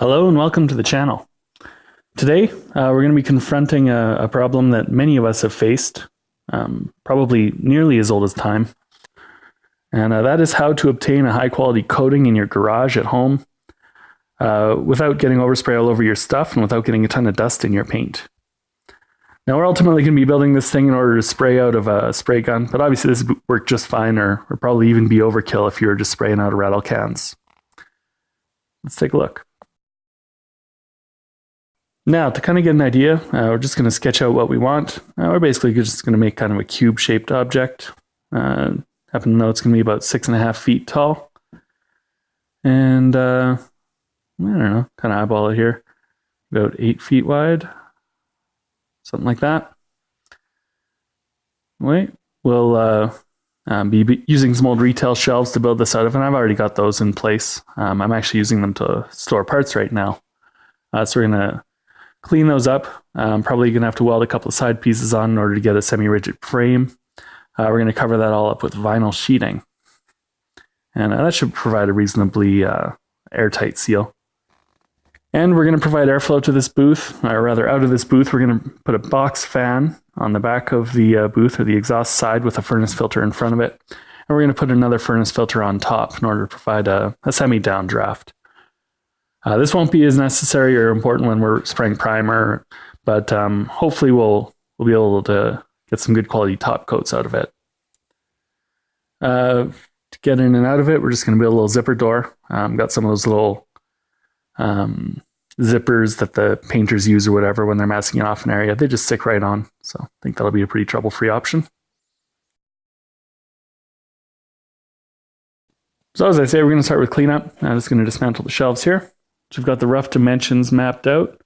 Hello and welcome to the channel. Today, we're going to be confronting a problem that many of us have faced, probably nearly as old as time. And that is how to obtain a high quality coating in your garage at home without getting overspray all over your stuff and without getting a ton of dust in your paint. Now, we're ultimately going to be building this thing in order to spray out of a spray gun, but obviously this would work just fine or probably even be overkill if you were just spraying out of rattle cans. Let's take a look. Now, to kind of get an idea, we're just going to sketch out what we want. We're basically just going to make kind of a cube-shaped object. Happen to know it's going to be about 6.5 feet tall. And, I don't know, kind of eyeball it here. About 8 feet wide. Something like that. Wait, we'll be using some old retail shelves to build this out of, and I've already got those in place. I'm actually using them to store parts right now. So we're going to clean those up. Probably going to have to weld a couple of side pieces on in order to get a semi-rigid frame. We're going to cover that all up with vinyl sheeting. And that should provide a reasonably airtight seal. And we're going to provide airflow to this booth, or rather out of this booth. We're going to put a box fan on the back of the booth or the exhaust side with a furnace filter in front of it. And we're going to put another furnace filter on top in order to provide a semi-down draft. This won't be as necessary or important when we're spraying primer, but hopefully we'll be able to get some good quality top coats out of it. To get in and out of it, we're just going to build a little zipper door. Got some of those little zippers that the painters use or whatever when they're masking off an area. They just stick right on, so I think that'll be a pretty trouble-free option. So as I say, we're going to start with cleanup. I'm just going to dismantle the shelves here. So we've got the rough dimensions mapped out.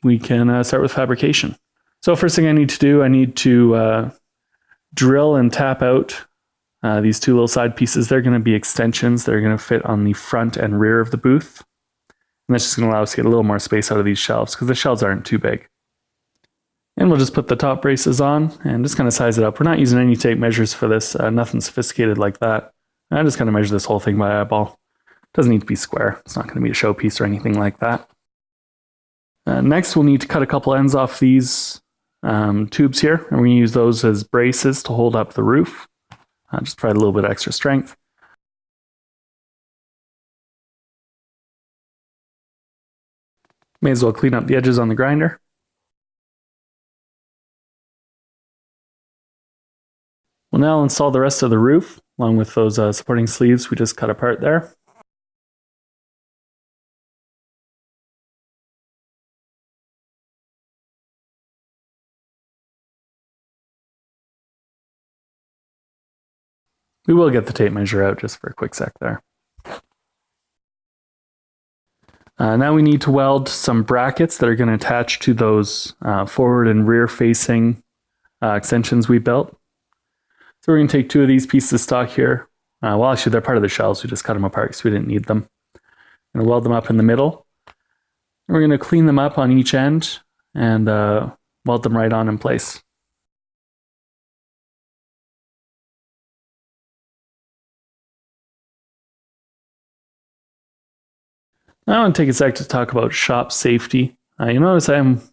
We can start with fabrication. So first thing I need to do, I need to drill and tap out these two little side pieces. They're going to be extensions. They're going to fit on the front and rear of the booth. And that's just going to allow us to get a little more space out of these shelves because the shelves aren't too big. And we'll just put the top braces on and just kind of size it up. We're not using any tape measures for this, nothing sophisticated like that. I just kind of measure this whole thing by eyeball. Doesn't need to be square. It's not going to be a showpiece or anything like that. Next, we'll need to cut a couple ends off these tubes here, and we're going to use those as braces to hold up the roof. Just provide a little bit of extra strength. May as well clean up the edges on the grinder. We'll now install the rest of the roof, along with those supporting sleeves we just cut apart there. We will get the tape measure out just for a quick sec there. Now we need to weld some brackets that are going to attach to those forward and rear facing extensions we built. So we're going to take two of these pieces of stock here. Well, actually they're part of the shelves. We just cut them apart because we didn't need them. I'm going to weld them up in the middle. And we're going to clean them up on each end and weld them right on in place. I want to take a sec to talk about shop safety. You notice I'm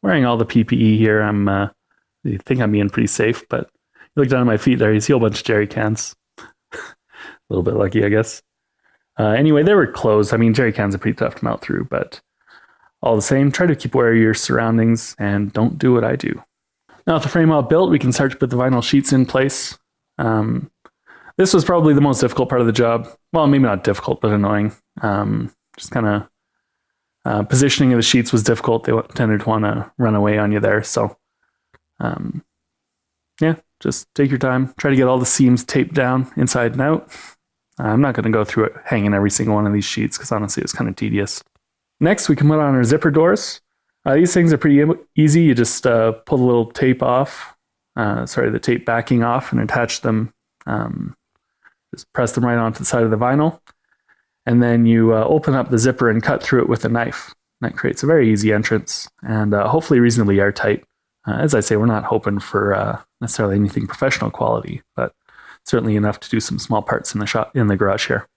wearing all the PPE here. I think I'm being pretty safe, but you look down at my feet there, you see a whole bunch of jerry cans. A little bit lucky, I guess. Anyway, they were closed. I mean, jerry cans are pretty tough to melt through, but all the same, try to keep aware of your surroundings and don't do what I do. Now with the frame all built, we can start to put the vinyl sheets in place. This was probably the most difficult part of the job. Well, maybe not difficult, but annoying. Just kind of positioning of the sheets was difficult. They tended to want to run away on you there. So yeah, just take your time. Try to get all the seams taped down inside and out. I'm not going to go through it hanging every single one of these sheets because honestly it's kind of tedious. Next, we can put on our zipper doors. These things are pretty easy. You just pull the little tape off, the tape backing off and attach them. Just press them right onto the side of the vinyl. And then you open up the zipper and cut through it with a knife. That creates a very easy entrance and hopefully reasonably airtight. As I say, we're not hoping for necessarily anything professional quality, but certainly enough to do some small parts in the garage here.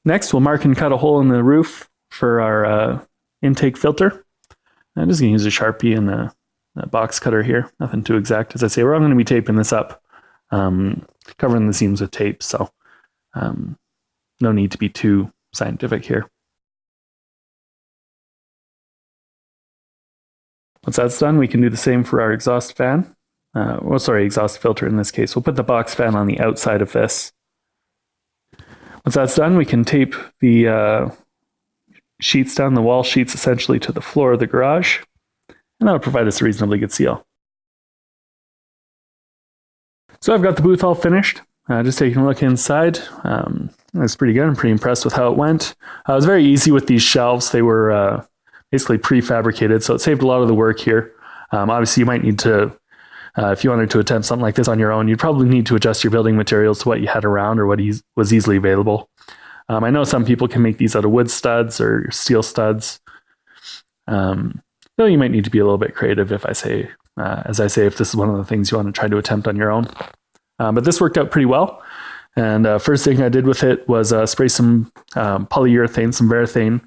Next, we'll mark and cut a hole in the roof for our intake filter. I'm just going to use a Sharpie and a box cutter here. Nothing too exact. As I say, we're all going to be taping this up, covering the seams with tape, so no need to be too scientific here. Once that's done, we can do the same for our exhaust fan. Exhaust filter in this case. We'll put the box fan on the outside of this. Once that's done, we can tape the sheets down, the wall sheets essentially to the floor of the garage, and that will provide us a reasonably good seal. So I've got the booth all finished. Just taking a look inside. It's pretty good. I'm pretty impressed with how it went. It was very easy with these shelves. They were basically prefabricated, so it saved a lot of the work here. Obviously, you might need to, if you wanted to attempt something like this on your own, you'd probably need to adjust your building materials to what you had around or what was easily available. I know some people can make these out of wood studs or steel studs. Though you might need to be a little bit creative if as I say, if this is one of the things you want to try to attempt on your own. But this worked out pretty well. And first thing I did with it was spray some polyurethane, some Varathane,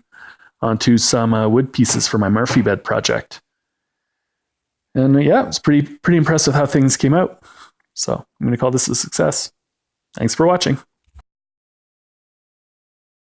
onto some wood pieces for my Murphy bed project. And yeah, it was pretty impressed with how things came out. So I'm going to call this a success. Thanks for watching.